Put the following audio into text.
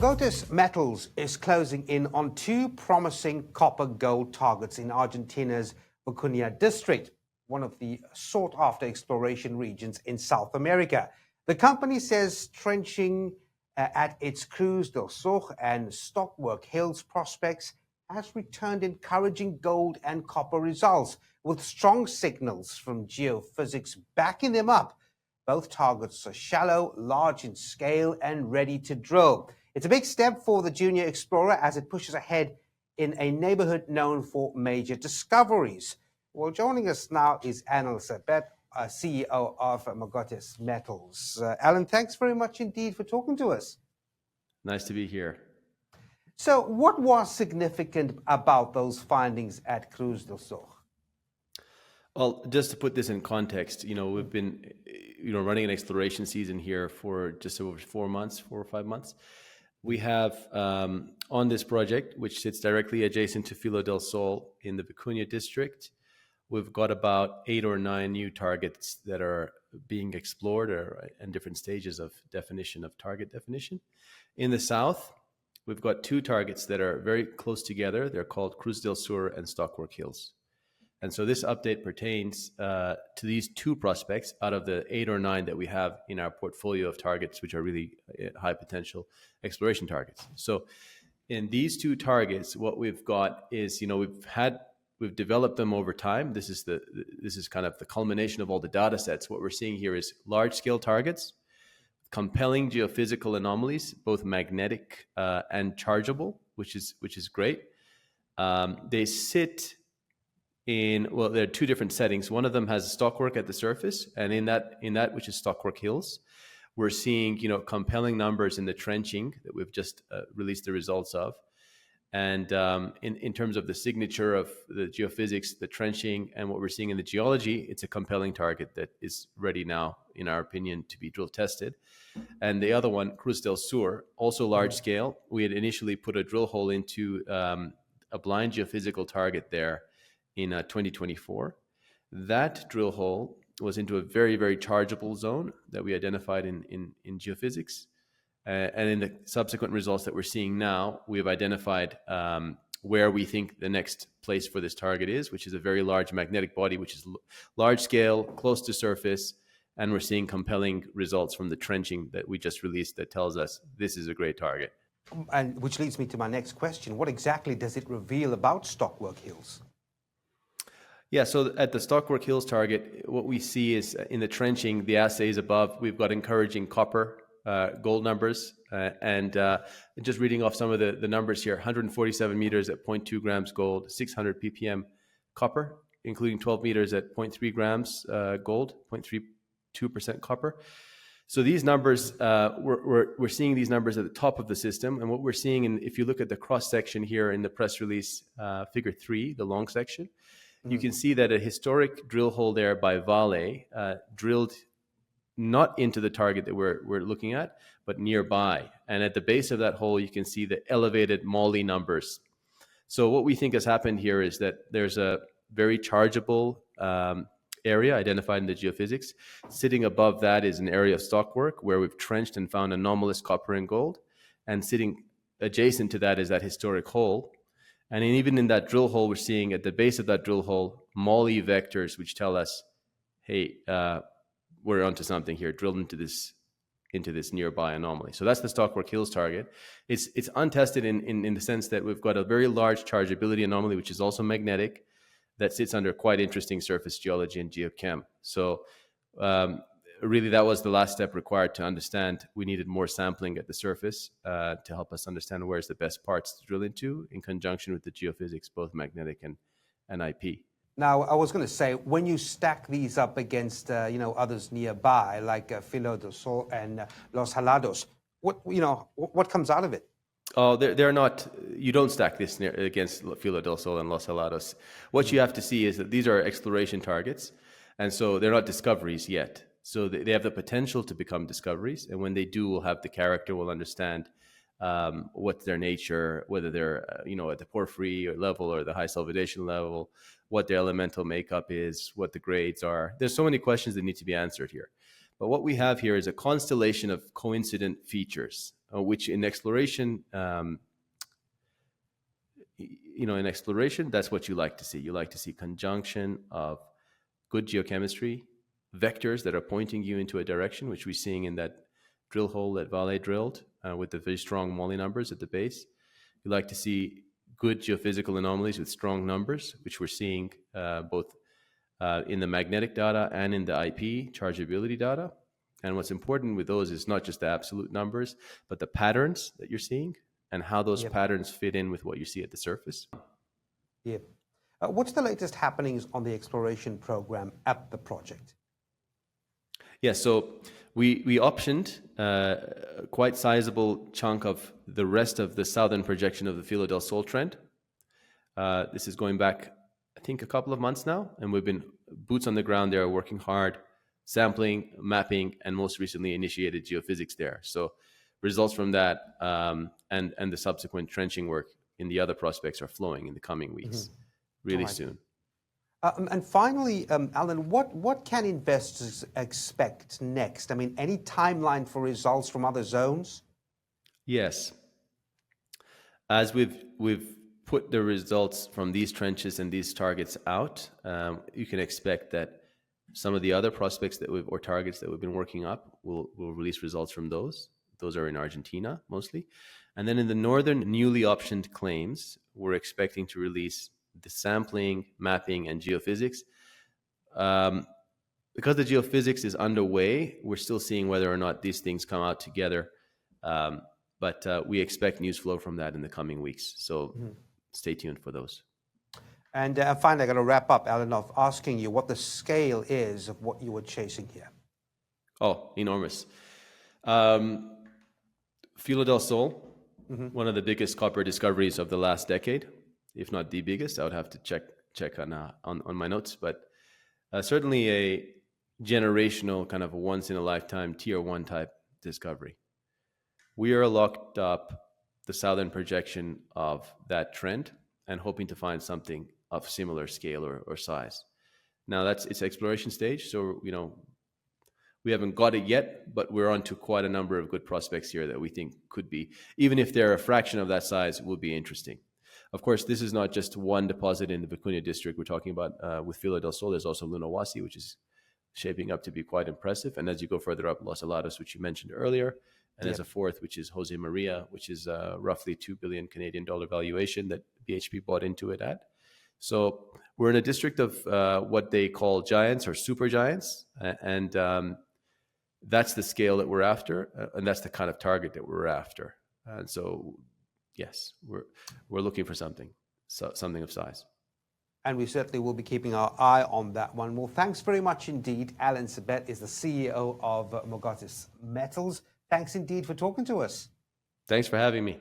Mogotes Metals is closing in on two promising copper-gold targets in Argentina's Vicuña district, one of the sought-after exploration regions in South America. The company says trenching at its Cruz del Sur and Stockwork Hills prospects has returned encouraging gold and copper results, with strong signals from geophysics backing them up. Both targets are shallow, large in scale, and ready to drill. It's a big step for the junior explorer as it pushes ahead in a neighborhood known for major discoveries. Well, joining us now is Allen Sabet, CEO of Mogotes Metals. Allen, thanks very much indeed for talking to us. Nice to be here. So what was significant about those findings at Cruz del Sur? Well, just to put this in context, we've been, running an exploration season here for just over 4 or 5 months. We have on this project, which sits directly adjacent to Filo del Sol in the Vicuña district, we've got about 8 or 9 new targets that are being explored or in different stages of target definition. In the south, we've got 2 targets that are very close together. They're called Cruz del Sur and Stockwork Hills. And so this update pertains to these 2 prospects out of the 8 or 9 that we have in our portfolio of targets, which are really high potential exploration targets. So in these 2 targets, what we've got is, we've developed them over time. This is kind of the culmination of all the data sets. What we're seeing here is large scale targets, compelling geophysical anomalies, both magnetic and chargeable, which is great. They sit there are 2 different settings. One of them has stockwork at the surface, and in that which is Stockwork Hills, we're seeing compelling numbers in the trenching that we've just released the results of. And in terms of the signature of the geophysics, the trenching, and what we're seeing in the geology, it's a compelling target that is ready now, in our opinion, to be drill tested. And the other one, Cruz del Sur, also large scale. We had initially put a drill hole into a blind geophysical target there in 2024. That drill hole was into a very, very chargeable zone that we identified in geophysics. And in the subsequent results that we're seeing now, we have identified where we think the next place for this target is, which is a very large magnetic body, which is large scale, close to surface. And we're seeing compelling results from the trenching that we just released that tells us this is a great target. And which leads me to my next question. What exactly does it reveal about Stockwork Hills? Yeah, so at the Stockwork Hills target, what we see is in the trenching, the assays above, we've got encouraging copper, gold numbers, and just reading off some of the numbers here, 147 meters at 0.2 grams gold, 600 ppm copper, including 12 meters at 0.3 grams gold, 0.32% copper. So these numbers, we're seeing these numbers at the top of the system, and what we're seeing, if you look at the cross section here in the press release, figure 3, the long section, you can see that a historic drill hole there by Vale drilled not into the target that we're looking at, but nearby. And at the base of that hole, you can see the elevated moly numbers. So what we think has happened here is that there's a very chargeable area identified in the geophysics. Sitting above that is an area of stockwork where we've trenched and found anomalous copper and gold. And sitting adjacent to that is that historic hole. And even in that drill hole, we're seeing at the base of that drill hole, moly vectors, which tell us, hey, we're onto something here, drilled into this nearby anomaly. So that's the Stockwork Hills target. It's untested in the sense that we've got a very large chargeability anomaly, which is also magnetic, that sits under quite interesting surface geology and geochem. So really, that was the last step required to understand. We needed more sampling at the surface to help us understand where's the best parts to drill into in conjunction with the geophysics, both magnetic and IP. Now, I was going to say, when you stack these up against others nearby, like Filo del Sol and Los Helados, what comes out of it? Oh, they're not. You don't stack this against Filo del Sol and Los Helados. What you have to see is that these are exploration targets, and so they're not discoveries yet. So they have the potential to become discoveries, and when they do, we'll have the character, we'll understand what's their nature, whether they're at the porphyry or level or the high sulfidation level, what their elemental makeup is, what the grades are. There's so many questions that need to be answered here. But what we have here is a constellation of coincident features, which in exploration, in exploration, that's what you like to see. You like to see conjunction of good geochemistry, vectors that are pointing you into a direction, which we're seeing in that drill hole that Vale drilled with the very strong Molly numbers at the base. You like to see good geophysical anomalies with strong numbers, which we're seeing both in the magnetic data and in the IP chargeability data. And what's important with those is not just the absolute numbers, but the patterns that you're seeing and how those patterns fit in with what you see at the surface. Yeah. What's the latest happenings on the exploration program at the project? Yeah, so we optioned a quite sizable chunk of the rest of the southern projection of the Filo del Sol trend. This is going back, I think, a couple of months now, and we've been boots on the ground there, working hard, sampling, mapping, and most recently initiated geophysics there. So results from that and the subsequent trenching work in the other prospects are flowing in the coming weeks, really soon. And finally, Allen, what can investors expect next? I mean, any timeline for results from other zones? Yes. As we've put the results from these trenches and these targets out, you can expect that some of the other prospects or targets that we've been working up will release results from those. Those are in Argentina mostly. And then in the northern newly optioned claims, we're expecting to release the sampling, mapping, and geophysics. Because the geophysics is underway, we're still seeing whether or not these things come out together. But we expect news flow from that in the coming weeks. So stay tuned for those. And finally, I'm going to wrap up, Allen, of asking you what the scale is of what you were chasing here. Oh, enormous. Filo del Sol, one of the biggest copper discoveries of the last decade, if not the biggest. I would have to check on my notes, but certainly a generational kind of a once-in-a-lifetime tier 1 type discovery. We are locked up the southern projection of that trend and hoping to find something of similar scale or size. Now it's exploration stage, so we haven't got it yet, but we're on to quite a number of good prospects here that we think could be, even if they're a fraction of that size, will be interesting. Of course, this is not just one deposit in the Vicuña district we're talking about with Filo del Sol. There's also Lunahuasi, which is shaping up to be quite impressive. And as you go further up, Los Helados, which you mentioned earlier. And there's a fourth, which is Jose Maria, which is roughly 2 billion Canadian dollar valuation that BHP bought into it at. So we're in a district of what they call giants or super giants. And that's the scale that we're after. And that's the kind of target that we're after. And so, yes, we're looking for something of size. And we certainly will be keeping our eye on that one. Well, thanks very much indeed. Allen Sabet is the CEO of Mogotes Metals. Thanks indeed for talking to us. Thanks for having me.